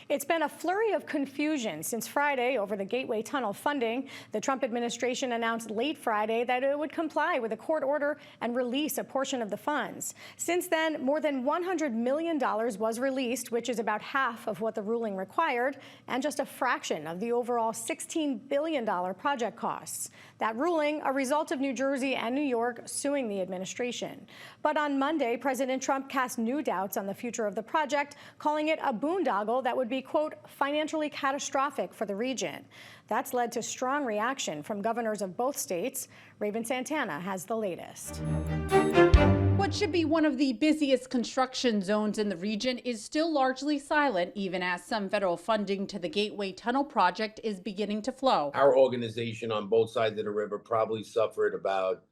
It's been a flurry of confusion since Friday over the Gateway Tunnel funding. The Trump administration announced late Friday that it would comply with a court order and release a portion of the funds. Since then, more than $100 million was released, which is about half of what the ruling required, and just a fraction of the overall $16 billion project costs. That ruling, a result of New Jersey and New York suing the administration. But on Monday, President Trump cast new doubts on the future of the project, calling it a boondoggle that would be, quote, financially catastrophic for the region. That's led to strong reaction from governors of both states. Raven Santana has the latest. What should be one of the busiest construction zones in the region is still largely silent, even as some federal funding to the Gateway Tunnel project is beginning to flow. Our organization on both sides of the river probably suffered about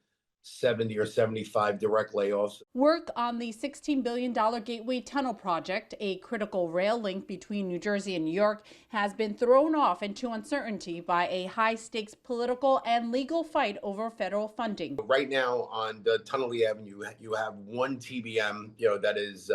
70 or 75 direct layoffs. Work on the $16 billion Gateway Tunnel project, a critical rail link between New Jersey and New York, has been thrown off into uncertainty by a high-stakes political and legal fight over federal funding. Right now on the Tunnelly Avenue, you have one TBM, that is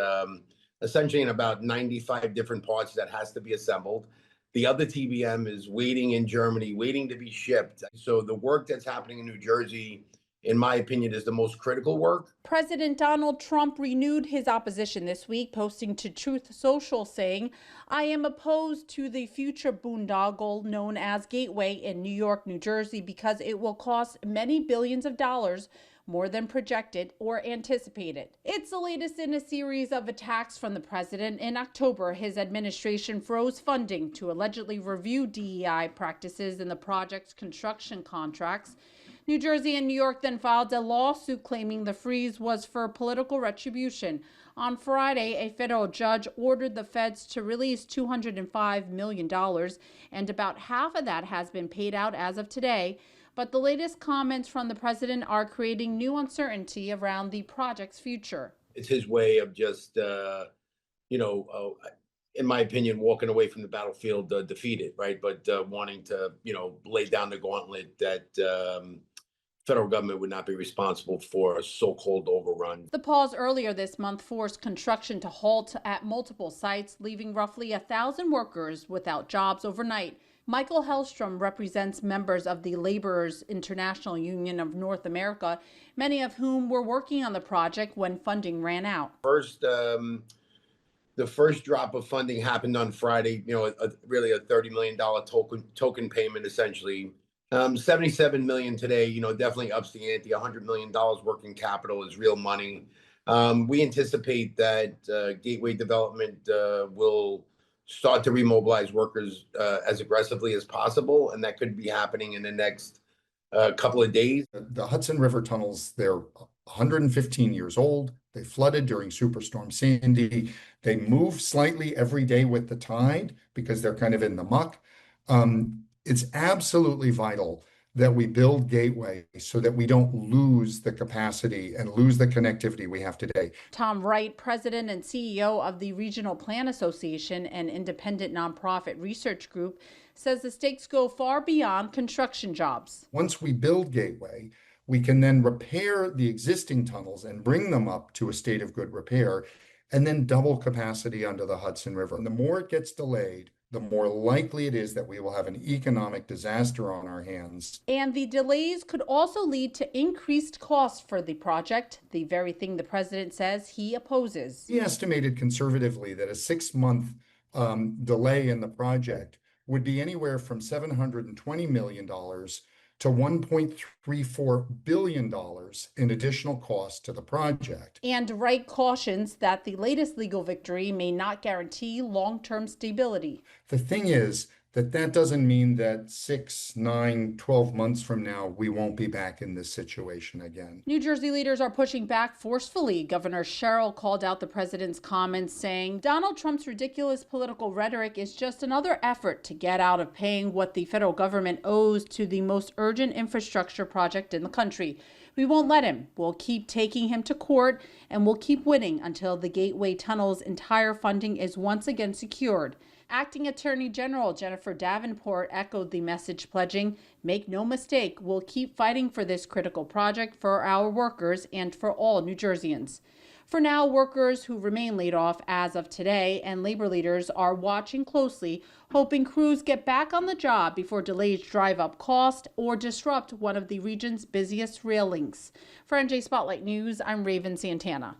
essentially in about 95 different parts that has to be assembled. The other TBM is waiting in Germany, waiting to be shipped. So the work that's happening in New Jersey, in my opinion, is the most critical work. President Donald Trump renewed his opposition this week, posting to Truth Social saying, "I am opposed to the future boondoggle known as Gateway in New York, New Jersey, because it will cost many billions of dollars, more than projected or anticipated." It's the latest in a series of attacks from the president. In October, his administration froze funding to allegedly review DEI practices in the project's construction contracts. New Jersey and New York then filed a lawsuit claiming the freeze was for political retribution. On Friday, a federal judge ordered the feds to release $205 million, and about half of that has been paid out as of today. But the latest comments from the president are creating new uncertainty around the project's future. It's his way of just, in my opinion, walking away from the battlefield defeated, right? But wanting to, lay down the gauntlet that federal government would not be responsible for a so-called overrun. The pause earlier this month forced construction to halt at multiple sites, leaving roughly 1,000 workers without jobs overnight. Michael Hellstrom represents members of the Laborers International Union of North America, many of whom were working on the project when funding ran out. The first drop of funding happened on Friday, really a $30 million token payment, essentially. 77 million today, definitely ups the ante. $100 million working capital is real money. We anticipate that Gateway Development will start to remobilize workers as aggressively as possible, and that could be happening in the next couple of days. The Hudson River tunnels, they're 115 years old. They flooded during Superstorm Sandy. They move slightly every day with the tide because they're kind of in the muck. It's absolutely vital that we build Gateway so that we don't lose the capacity and lose the connectivity we have today. Tom Wright, president and CEO of the Regional Plan Association, an independent nonprofit research group, says the stakes go far beyond construction jobs. Once we build Gateway, we can then repair the existing tunnels and bring them up to a state of good repair, and then double capacity under the Hudson River. And the more it gets delayed, the more likely it is that we will have an economic disaster on our hands. And the delays could also lead to increased costs for the project, the very thing the president says he opposes. He estimated conservatively that a 6-month delay in the project would be anywhere from $720 million to $1.34 billion in additional costs to the project. And Wright cautions that the latest legal victory may not guarantee long-term stability. The thing is that doesn't mean that 6, 9, 12 months from now, we won't be back in this situation again. New Jersey leaders are pushing back forcefully. Governor Sherrill called out the president's comments, saying Donald Trump's ridiculous political rhetoric is just another effort to get out of paying what the federal government owes to the most urgent infrastructure project in the country. We won't let him. We'll keep taking him to court, and we'll keep winning until the Gateway Tunnel's entire funding is once again secured. Acting Attorney General Jennifer Davenport echoed the message, pledging, "Make no mistake, we'll keep fighting for this critical project for our workers and for all New Jerseyans." For now, workers who remain laid off as of today and labor leaders are watching closely, hoping crews get back on the job before delays drive up cost or disrupt one of the region's busiest rail links. For NJ Spotlight News, I'm Raven Santana.